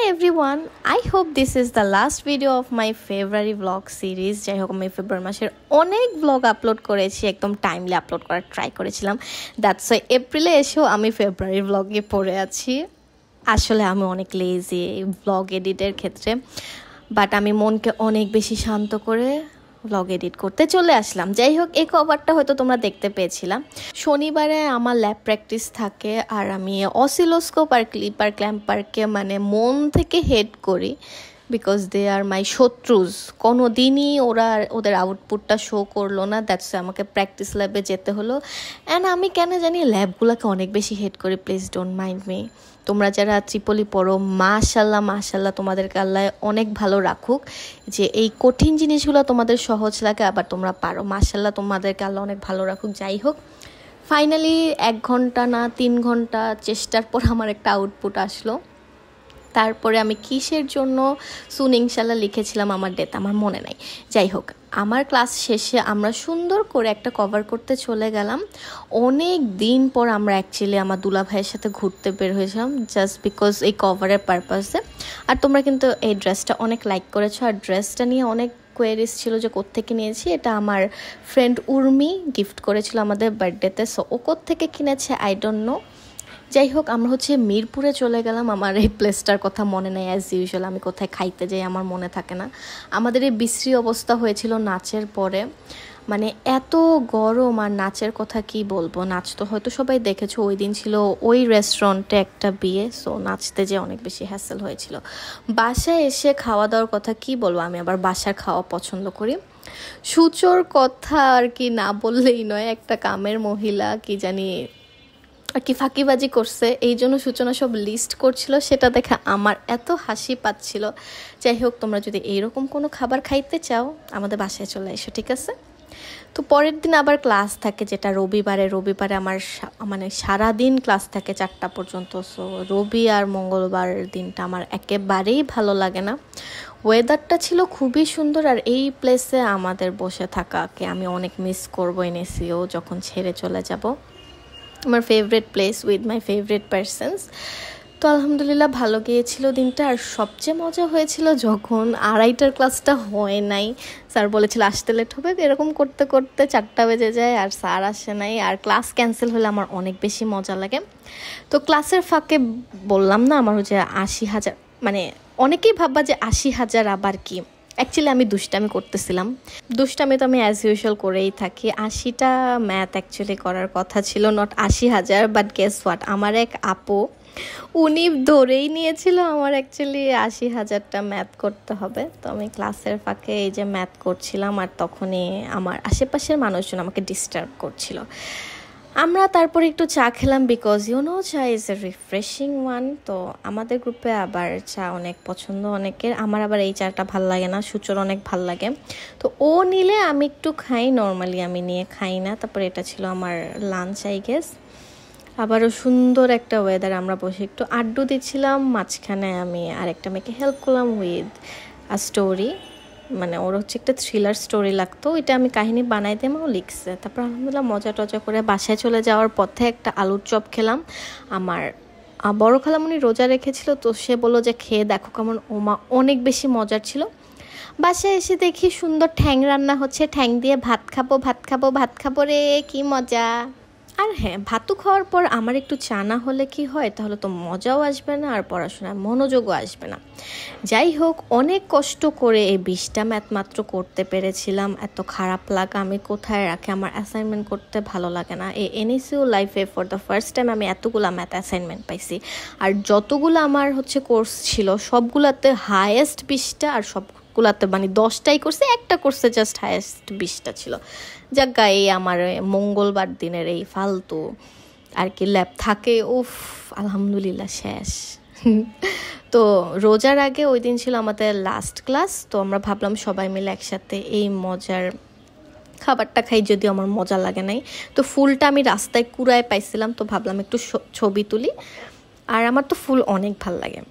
everyone, I hope this is the last video of my February vlog series. যাই হোক আমি ফেব্রুয়ারি মাসের অনেক ভ্লগ আপলোড করেছি, একদম টাইমলি আপলোড করার ট্রাই করেছিলাম। দ্যাটস ওয়াই এপ্রিলে এসেও আমি ফেব্রুয়ারির ভ্লগে পড়ে আছি। আসলে আমি অনেক লেজি ভ্লগ এডিটের ক্ষেত্রে, বাট আমি মনকে অনেক বেশি শান্ত করে ভ্লগ এডিট করতে চলে আসলাম। যাই হোক, এই কভারটা হয়তো তোমরা দেখতে পেয়েছিলাম। শনিবারে আমার ল্যাব প্র্যাকটিস থাকে আর আমি অসিলোস্কোপ আর ক্লিপার ক্ল্যাম্পারকে মানে মন থেকে হেড করি, বিকজ দে আর মাই শত্রুজ। কোনো দিনই ওরা ওদের আউটপুটটা শো করলো না, দ্যাটস আমাকে প্র্যাকটিস ল্যাবে যেতে হলো। অ্যান্ড আমি কেন জানি ল্যাবগুলোকে অনেক বেশি হেড করি, প্লিজ ডোন্ট মাইন্ড মি। তোমরা যারা ত্রিপলি পড়ো, মাশাল্লাহ মাশাল্লাহ, তোমাদেরকে আল্লাহ অনেক ভালো রাখুক যে এই কঠিন জিনিসগুলো তোমাদের সহজ লাগে, আবার তোমরা পারো। মাশাল্লাহ, তোমাদেরকে আল্লাহ অনেক ভালো রাখুক। যাই হোক, ফাইনালি 1 ঘন্টা না 3 ঘন্টা চেষ্টার পর আমার একটা আউটপুট আসলো। তারপরে আমি কিসের জন্য সুন ইনশাল্লাহ লিখেছিলাম আমার ডেট আমার মনে নাই। যাই হোক, আমার ক্লাস শেষে আমরা সুন্দর করে একটা কভার করতে চলে গেলাম। অনেক দিন পর আমরা অ্যাকচুয়ালি আমার দুলা ভাইয়ের সাথে ঘুরতে বের হয়েছিলাম, জাস্ট বিকজ এই কভারের পারপাসে। আর তোমরা কিন্তু এই ড্রেসটা অনেক লাইক করেছো, আর ড্রেসটা নিয়ে অনেক কোয়েরিজ ছিল যে কোত্থেকে নিয়েছি। এটা আমার ফ্রেন্ড উর্মি গিফট করেছিল আমাদের বার্থডেতে, সো ও কোত্থেকে কিনেছে আই ডোন্ট নো। যাই হোক, আমরা মিরপুরে চলে গেলাম। আমার এই প্লেসটার কথা মনে নেই, অ্যাজ ইউজুয়াল আমি কোথায় খাইতে যাই আমার মনে থাকে না। আমাদের এই বিশ্রী অবস্থা হয়েছিল নাচের পরে, মানে এত গরম। আর নাচের কথা কি বলবো, নাচ তো হয়তো সবাই দেখেছো। ওই দিন ছিল ওই রেস্টুরেন্টে একটা বিয়ে, সো নাচতে যে অনেক বেশি হ্যাসেল হয়েছিল। বাসায় এসে খাওয়া দাওয়ার কথা কি বলবো, আমি আবার বাসার খাওয়া পছন্দ করি। সূচর কথা আর কি না বললেই নয়, একটা কামের মহিলা কি জানি আর কি ফাঁকিবাজি করছে, এই জন্য সূচনা সব লিস্ট করছিল। সেটা দেখে আমার এত হাসি পাচ্ছিল। যাই হোক, তোমরা যদি এইরকম কোনো খাবার খাইতে চাও আমাদের বাসায় চলে এসো, ঠিক আছে? তো পরের দিন আবার ক্লাস থাকে, যেটা রবিবারে আমার মানে সারাদিন ক্লাস থাকে 4টা পর্যন্ত। সো রবি আর মঙ্গলবার দিনটা আমার একেবারেই ভালো লাগে না। ওয়েদারটা ছিল খুবই সুন্দর, আর এই প্লেসে আমাদের বসে থাকাকে আমি অনেক মিস করবো এনেসিও যখন ছেড়ে চলে যাব। আমার favourite place with my favourite persons. তো আলহামদুলিল্লাহ ভালো গিয়েছিল দিনটা। আর সবচেয়ে মজা হয়েছিল যখন 2:30টার ক্লাসটা হয় নাই, স্যার বলেছিল আসতে লেট হবে, এরকম করতে করতে 4টা বেজে যায় আর স্যার আসে নাই, আর ক্লাস ক্যান্সেল হলে আমার অনেক বেশি মজা লাগে। তো ক্লাসের ফাঁকে বললাম না আমার 80,000, মানে অনেকেই ভাববা যে 80,000 আবার কি। অ্যাকচুয়ালি আমি দুষ্টামি করতেছিলাম। দুষ্টামি তো আমি অ্যাজ ইউজুয়াল করেই থাকি। 80টা ম্যাথ অ্যাকচুয়ালি করার কথা ছিল, নট 80,000। বাট গেস হোয়াট, আমার এক আপু উনি ধরেই নিয়েছিল আমার অ্যাকচুয়ালি 80,000টা ম্যাথ করতে হবে। তো আমি ক্লাসের ফাঁকে এই যে ম্যাথ করছিলাম, আর তখনই আমার আশেপাশের মানুষজন আমাকে ডিস্টার্ব করছিল। আমরা তারপরে একটু চা খেলাম, বিকজ চা ইজ এ রিফ্রেশিং ওয়ান। তো আমাদের গ্রুপে আবার চা অনেক পছন্দ অনেকের, আমার আবার এই চাটা ভাল লাগে না, সূচর অনেক ভাল লাগে। তো ও নিলে আমি একটু খাই, নর্মালি আমি নিয়ে খাই না। তারপরে এটা ছিল আমার লাঞ্চ আই গেস। আবারও সুন্দর একটা ওয়েদার, আমরা বসে একটু আড্ডু দিচ্ছিলাম। মাঝখানে আমি আরেকটা মেয়েকে হেল্প করলাম উইথ আ স্টোরি, মানে ওর একটা থ্রিলার স্টোরি লাগতো, এটা আমি কাহিনী বানাই দেমাও লিখছে। তারপর আলহামদুলিল্লাহ মজা টজা করে বাসায় চলে যাওয়ার পথে একটা আলুর চপ খেলাম। আমার বড় খালামণি রোজা রেখেছিল, তো সে বললো যে খেয়ে দেখো কেমন। ওমা, অনেক বেশি মজার ছিল। বাসায় এসে দেখি সুন্দর ঠ্যাং রান্না হচ্ছে, ঠ্যাং দিয়ে ভাত খাবো রে, কি মজা। আর হ্যাঁ, ভাতু খাওয়ার পর আমার একটু চা না হলে কি হয়, তাহলে তো মজাও আসবে না আর পড়াশোনায় মনোযোগও আসবে না। যাই হোক, অনেক কষ্ট করে এই 20টা ম্যাথ মাত্র করতে পেরেছিলাম। এত খারাপ লাগা আমি কোথায় রাখি, আমার অ্যাসাইনমেন্ট করতে ভালো লাগে না। এই এনএসইউ লাইফে ফর দ্য ফার্স্ট টাইম আমি এতগুলা ম্যাথ অ্যাসাইনমেন্ট পাইছি। আর যতগুলো আমার কোর্স ছিল সবগুলাতে হায়েস্ট 20টা, আর সবগুলাতে মানে 10টাই করছে, একটা কোর্সে জাস্ট হায়েস্ট 20টা ছিল। যাক গায়ে আমার মঙ্গলবার দিনের এই ফালতু আর কি ল্যাব থাকে, উফ আলহামদুলিল্লাহ শেষ। তো রোজার আগে ওই দিন ছিল আমাদের লাস্ট ক্লাস, তো আমরা ভাবলাম সবাই মিলে একসাথে এই মজার খাবারটা খাই, যদিও আমার মজা লাগে নাই। তো ফুলটা আমি রাস্তায় কুড়ায় পাইছিলাম, তো ভাবলাম একটু ছবি তুলি। আর আমার তো ফুল অনেক ভাল লাগে।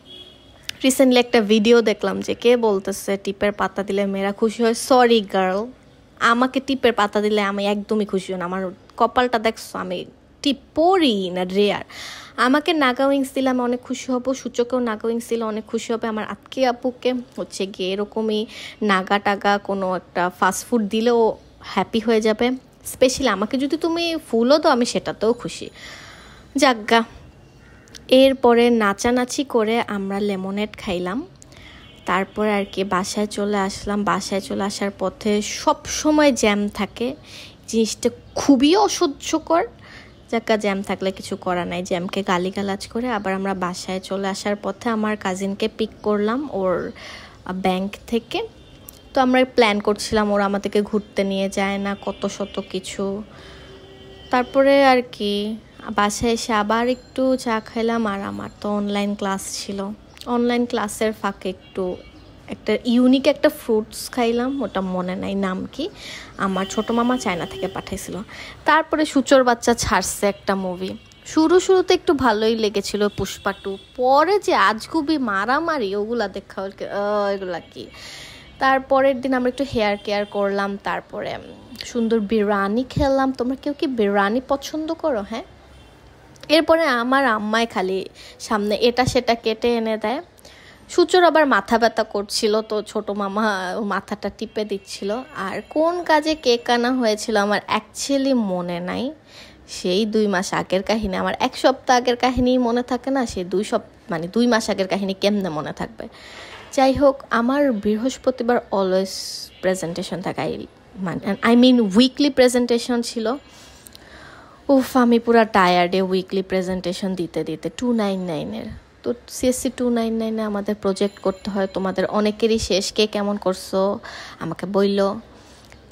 রিসেন্টলি একটা ভিডিও দেখলাম যে কে বলতেছে টিপের পাতা দিলে মেয়েরা খুশি হয়। সরি গার্ল, আমাকে টিপের পাতা দিলে আমি একদমই খুশি হই না। আমার কপালটা দেখছো, আমি সত্যি পড়ি না রেয়ার। আমাকে নাগা উইংস দিলে আমি অনেক খুশি হব, সূচকেও নাগা উইংস দিলে অনেক খুশি হবে। আমার আত্মীয় আপুকে হচ্ছে গিয়ে এরকমই নাগা টাগা কোনো একটা ফাস্টফুড দিলেও হ্যাপি হয়ে যাবে। স্পেশালি আমাকে যদি তুমি ফুলও দাও আমি সেটাতেও খুশি। যাজ্ঞা, এরপরে নাচানাচি করে আমরা লেমনেড খাইলাম। তারপরে আর কি বাসায় চলে আসলাম। বাসায় চলে আসার পথে সব সময় জ্যাম থাকে, জিনিসটা খুবই অসহ্যকর। যাক্কা, জ্যাম থাকলে কিছু করা নাই, জ্যামকে গালিগালাজ করে আবার আমরা বাসায় চলে আসার পথে আমার কাজিনকে পিক করলাম ওর ব্যাংক থেকে। তো আমরা প্ল্যান করছিলাম ওরা আমাদেরকে ঘুরতে নিয়ে যায় না, কত শত কিছু। তারপরে আর কি বাসায় এসে আবার একটু চা খাইলাম। আর আমার তো অনলাইন ক্লাস ছিল, অনলাইন ক্লাসের ফাঁকে একটা ইউনিক একটা ফ্রুটস খাইলাম, ওটা মনে নাই নাম কি, আমার ছোটো মামা চায়না থেকে পাঠাইছিল। তারপরে সূচর বাচ্চা ছাড়ছে একটা মুভি, শুরুতে একটু ভালোই লেগেছিল পুষ্পা 2, পরে যে আজগুবি মারামারি ওগুলা দেখা এগুলা কি। তারপরের দিন আমরা একটু হেয়ার কেয়ার করলাম, তারপরে সুন্দর বিরিয়ানি খেলাম। তোমরা কেউ কি বিরিয়ানি পছন্দ করো? হ্যাঁ। এরপরে আমার আম্মাই খালি সামনে এটা সেটা কেটে এনে দেয়। সূচর আবার মাথা ব্যথা করছিল, তো ছোট মামা মাথাটা টিপে দিচ্ছিল। আর কোন কাজে কেক আনা হয়েছিল আমার অ্যাকচুয়ালি মনে নাই, সেই 2 মাস আগের কাহিনী। আমার 1 সপ্তাহ আগের কাহিনী মনে থাকে না, সেই 2 মাস আগের কাহিনী কেমনে মনে থাকবে। যাই হোক, আমার বৃহস্পতিবার অলওয়েজ প্রেজেন্টেশন থাকে, আই মিন উইকলি প্রেজেন্টেশন ছিল। উফ, আমি পুরা টায়ার্ডে উইকলি প্রেজেন্টেশন দিতে 299-এর। তো সিএসসি 299-এ আমাদের প্রজেক্ট করতে হয়, তোমাদের অনেকেরই শেষ, কে কেমন করছো আমাকে বললো।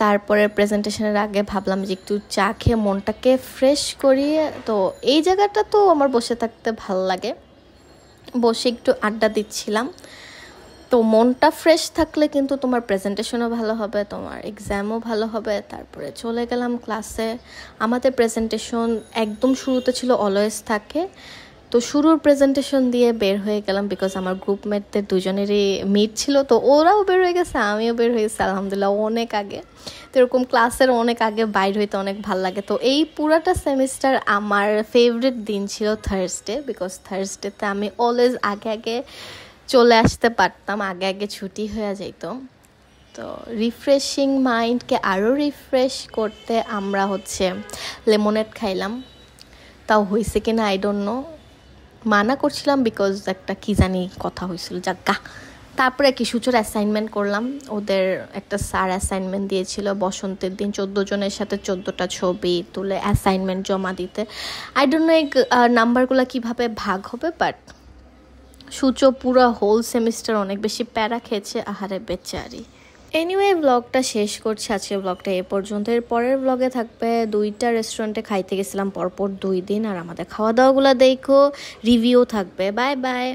তারপরে প্রেজেন্টেশনের আগে ভাবলাম যে একটু চা খেয়ে মনটাকে ফ্রেশ করি। তো এই জায়গাটা তো আমার বসে থাকতে ভাল লাগে, বসে একটু আড্ডা দিচ্ছিলাম। তো মনটা ফ্রেশ থাকলে কিন্তু তোমার প্রেজেন্টেশনও ভালো হবে, তোমার এক্সামও ভালো হবে। তারপরে চলে গেলাম ক্লাসে। আমাদের প্রেজেন্টেশন একদম শুরুতে ছিল, অলওয়েজ থাকে। তো শুরুর প্রেজেন্টেশন দিয়ে বের হয়ে গেলাম, বিকজ আমার গ্রুপমেটদের 2জনেরই মিট ছিল। তো ওরাও বের হয়ে গেছে, আমিও বের হয়ে গেছি আলহামদুলিল্লাহ অনেক আগে। তো এরকম ক্লাসের অনেক আগে বাইর হইতে অনেক ভালো লাগে। তো এই পুরাটা সেমিস্টার আমার ফেভারিট দিন ছিল থার্সডে, বিকজ থার্সডেতে আমি অলওয়েজ আগে চলে আসতে পারতাম, আগে ছুটি হয়ে যেত। তো রিফ্রেশিং মাইন্ডকে আরও রিফ্রেশ করতে আমরা হচ্ছে লেমনেড খাইলাম। তাও হয়েছে কিনা আই ডোন্ট নো, মানা করছিলাম বিকজ একটা কি জানি কথা হয়েছিল, যাজ্ঞা। তারপরে কি সূচর অ্যাসাইনমেন্ট করলাম। ওদের একটা স্যার অ্যাসাইনমেন্ট দিয়েছিল বসন্তের দিন 14 জনের সাথে 14টা ছবি তুলে অ্যাসাইনমেন্ট জমা দিতে। আই ডোন্ট নো এই নাম্বারগুলো কীভাবে ভাগ হবে, বাট সূচো পুরো হোল সেমিস্টার অনেক বেশি প্যারা খেয়েছে, আহারে বেচারি। এনিওয়ে, ব্লগটা শেষ করছি, আজকের ব্লগটা এ পর্যন্ত। এর পরের ব্লগে থাকবে 2টা রেস্টুরেন্টে খাইতে গেছিলাম পরপর 2 দিন, আর আমাদের খাওয়া দাওয়াগুলো দেখো, রিভিউ থাকবে। Bye bye.